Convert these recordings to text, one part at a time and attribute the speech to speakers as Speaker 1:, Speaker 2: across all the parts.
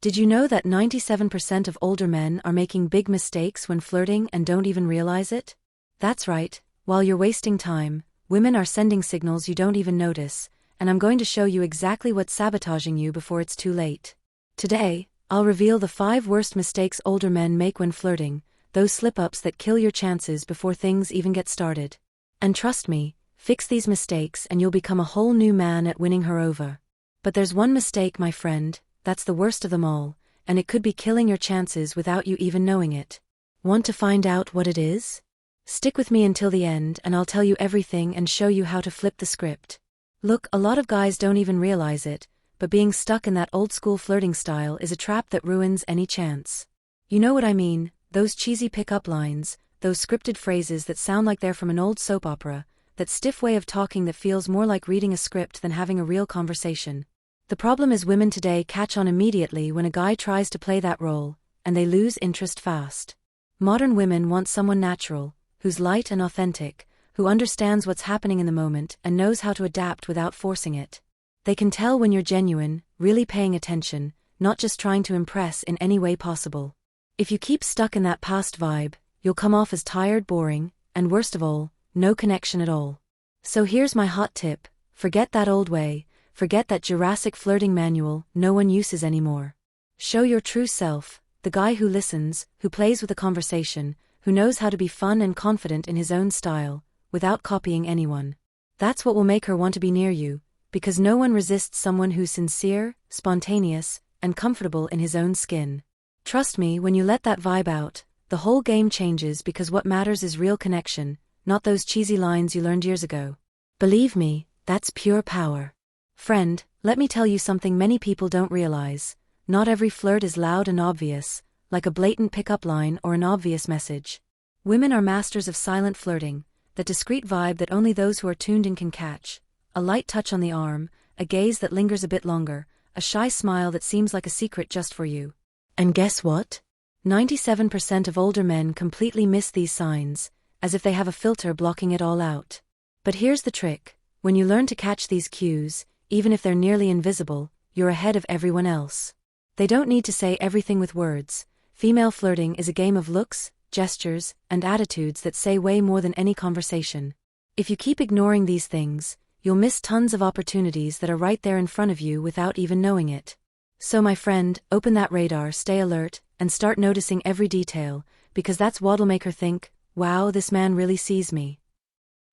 Speaker 1: Did you know that 97% of older men are making big mistakes when flirting and don't even realize it? That's right, while you're wasting time, women are sending signals you don't even notice, and I'm going to show you exactly what's sabotaging you before it's too late. Today, I'll reveal the 5 worst mistakes older men make when flirting, those slip-ups that kill your chances before things even get started. And trust me, fix these mistakes and you'll become a whole new man at winning her over. But there's one mistake, my friend, that's the worst of them all, and it could be killing your chances without you even knowing it. Want to find out what it is? Stick with me until the end and I'll tell you everything and show you how to flip the script. Look, a lot of guys don't even realize it, but being stuck in that old-school flirting style is a trap that ruins any chance. You know what I mean, those cheesy pick-up lines, those scripted phrases that sound like they're from an old soap opera, that stiff way of talking that feels more like reading a script than having a real conversation. The problem is women today catch on immediately when a guy tries to play that role, and they lose interest fast. Modern women want someone natural, who's light and authentic, who understands what's happening in the moment and knows how to adapt without forcing it. They can tell when you're genuine, really paying attention, not just trying to impress in any way possible. If you keep stuck in that past vibe, you'll come off as tired, boring, and worst of all, no connection at all. So here's my hot tip: forget that old way. Forget that Jurassic flirting manual no one uses anymore. Show your true self, the guy who listens, who plays with a conversation, who knows how to be fun and confident in his own style, without copying anyone. That's what will make her want to be near you, because no one resists someone who's sincere, spontaneous, and comfortable in his own skin. Trust me, when you let that vibe out, the whole game changes, because what matters is real connection, not those cheesy lines you learned years ago. Believe me, that's pure power. Friend, let me tell you something many people don't realize. Not every flirt is loud and obvious, like a blatant pickup line or an obvious message. Women are masters of silent flirting, that discreet vibe that only those who are tuned in can catch. A light touch on the arm, a gaze that lingers a bit longer, a shy smile that seems like a secret just for you. And guess what? 97% of older men completely miss these signs, as if they have a filter blocking it all out. But here's the trick: when you learn to catch these cues, even if they're nearly invisible, you're ahead of everyone else. They don't need to say everything with words. Female flirting is a game of looks, gestures, and attitudes that say way more than any conversation. If you keep ignoring these things, you'll miss tons of opportunities that are right there in front of you without even knowing it. So my friend, open that radar, stay alert, and start noticing every detail, because that's what'll make her think, wow, this man really sees me.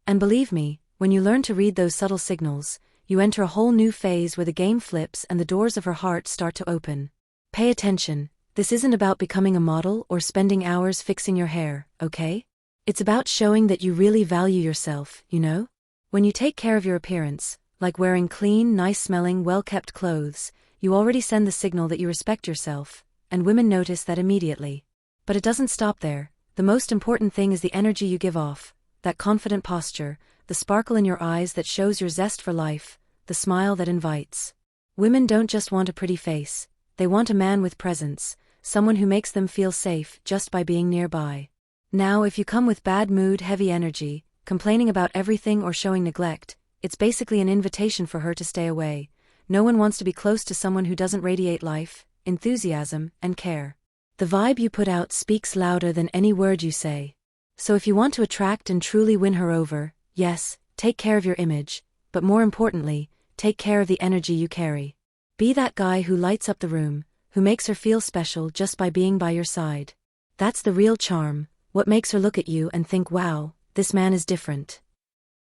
Speaker 1: And believe me, when you learn to read those subtle signals, you enter a whole new phase where the game flips and the doors of her heart start to open. Pay attention, this isn't about becoming a model or spending hours fixing your hair, okay? It's about showing that you really value yourself, you know? When you take care of your appearance, like wearing clean, nice-smelling, well-kept clothes, you already send the signal that you respect yourself, and women notice that immediately. But it doesn't stop there. The most important thing is the energy you give off, that confident posture, the sparkle in your eyes that shows your zest for life, the smile that invites. Women don't just want a pretty face, they want a man with presence, someone who makes them feel safe just by being nearby. Now, if you come with bad mood, heavy energy, complaining about everything or showing neglect, it's basically an invitation for her to stay away. No one wants to be close to someone who doesn't radiate life, enthusiasm, and care. The vibe you put out speaks louder than any word you say. So if you want to attract and truly win her over, yes, take care of your image, but more importantly, take care of the energy you carry. Be that guy who lights up the room, who makes her feel special just by being by your side. That's the real charm, what makes her look at you and think, wow, this man is different.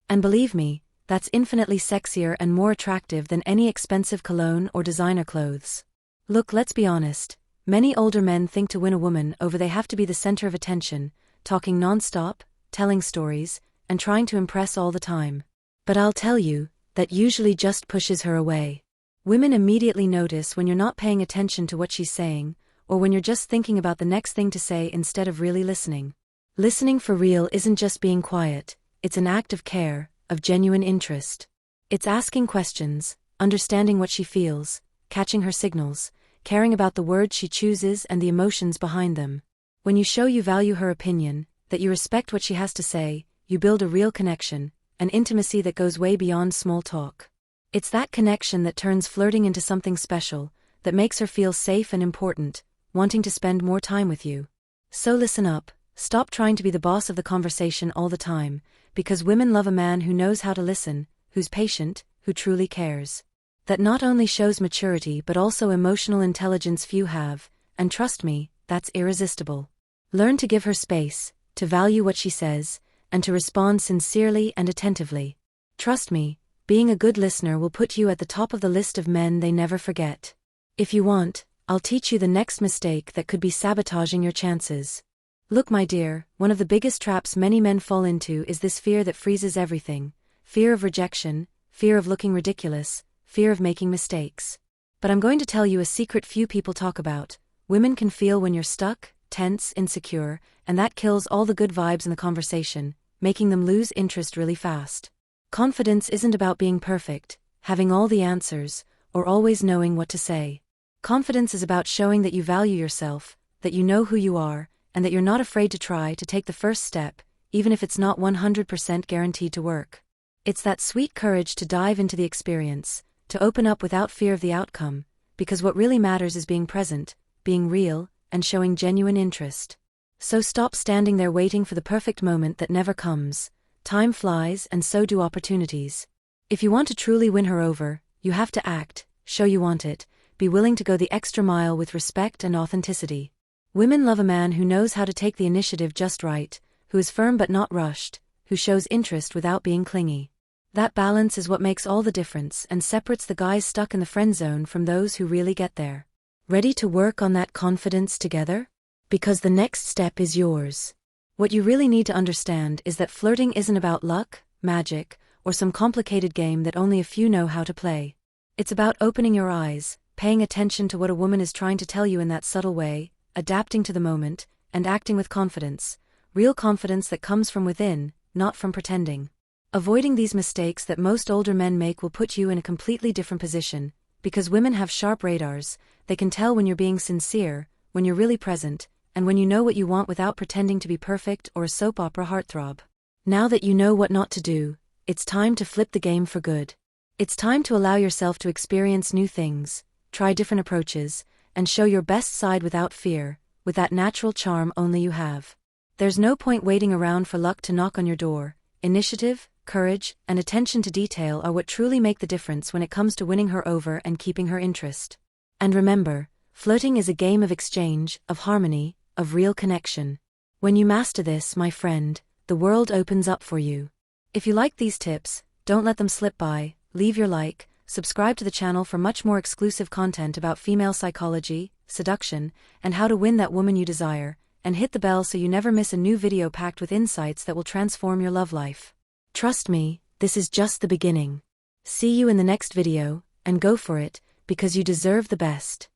Speaker 1: And believe me, that's infinitely sexier and more attractive than any expensive cologne or designer clothes. Look, let's be honest, many older men think to win a woman over they have to be the center of attention, talking non-stop, telling stories, and trying to impress all the time. But I'll tell you, that usually just pushes her away. Women immediately notice when you're not paying attention to what she's saying, or when you're just thinking about the next thing to say instead of really listening. Listening for real isn't just being quiet, it's an act of care, of genuine interest. It's asking questions, understanding what she feels, catching her signals, caring about the words she chooses and the emotions behind them. When you show you value her opinion, that you respect what she has to say, you build a real connection, an intimacy that goes way beyond small talk. It's that connection that turns flirting into something special, that makes her feel safe and important, wanting to spend more time with you. So listen up, stop trying to be the boss of the conversation all the time, because women love a man who knows how to listen, who's patient, who truly cares. That not only shows maturity but also emotional intelligence few have, and trust me, that's irresistible. Learn to give her space, to value what she says, and to respond sincerely and attentively. Trust me, being a good listener will put you at the top of the list of men they never forget. If you want, I'll teach you the next mistake that could be sabotaging your chances. Look, my dear, one of the biggest traps many men fall into is this fear that freezes everything. Fear of rejection, fear of looking ridiculous, fear of making mistakes. But I'm going to tell you a secret few people talk about. Women can feel when you're stuck, tense, insecure, and that kills all the good vibes in the conversation, making them lose interest really fast. Confidence isn't about being perfect, having all the answers, or always knowing what to say. Confidence is about showing that you value yourself, that you know who you are, and that you're not afraid to try to take the first step, even if it's not 100% guaranteed to work. It's that sweet courage to dive into the experience, to open up without fear of the outcome, because what really matters is being present, being real, and showing genuine interest. So stop standing there waiting for the perfect moment that never comes. Time flies, and so do opportunities. If you want to truly win her over, you have to act, show you want it, be willing to go the extra mile with respect and authenticity. Women love a man who knows how to take the initiative just right, who is firm but not rushed, who shows interest without being clingy. That balance is what makes all the difference and separates the guys stuck in the friend zone from those who really get there. Ready to work on that confidence together? Because the next step is yours. What you really need to understand is that flirting isn't about luck, magic, or some complicated game that only a few know how to play. It's about opening your eyes, paying attention to what a woman is trying to tell you in that subtle way, adapting to the moment, and acting with confidence, real confidence that comes from within, not from pretending. Avoiding these mistakes that most older men make will put you in a completely different position, because women have sharp radars. They can tell when you're being sincere, when you're really present, and when you know what you want without pretending to be perfect or a soap opera heartthrob. Now that you know what not to do, it's time to flip the game for good. It's time to allow yourself to experience new things, try different approaches, and show your best side without fear, with that natural charm only you have. There's no point waiting around for luck to knock on your door. Initiative, courage, and attention to detail are what truly make the difference when it comes to winning her over and keeping her interest. And remember, flirting is a game of exchange, of harmony, of real connection. When you master this, my friend, the world opens up for you. If you like these tips, don't let them slip by. Leave your like, subscribe to the channel for much more exclusive content about female psychology, seduction, and how to win that woman you desire, and hit the bell so you never miss a new video packed with insights that will transform your love life. Trust me, this is just the beginning. See you in the next video, and go for it, because you deserve the best.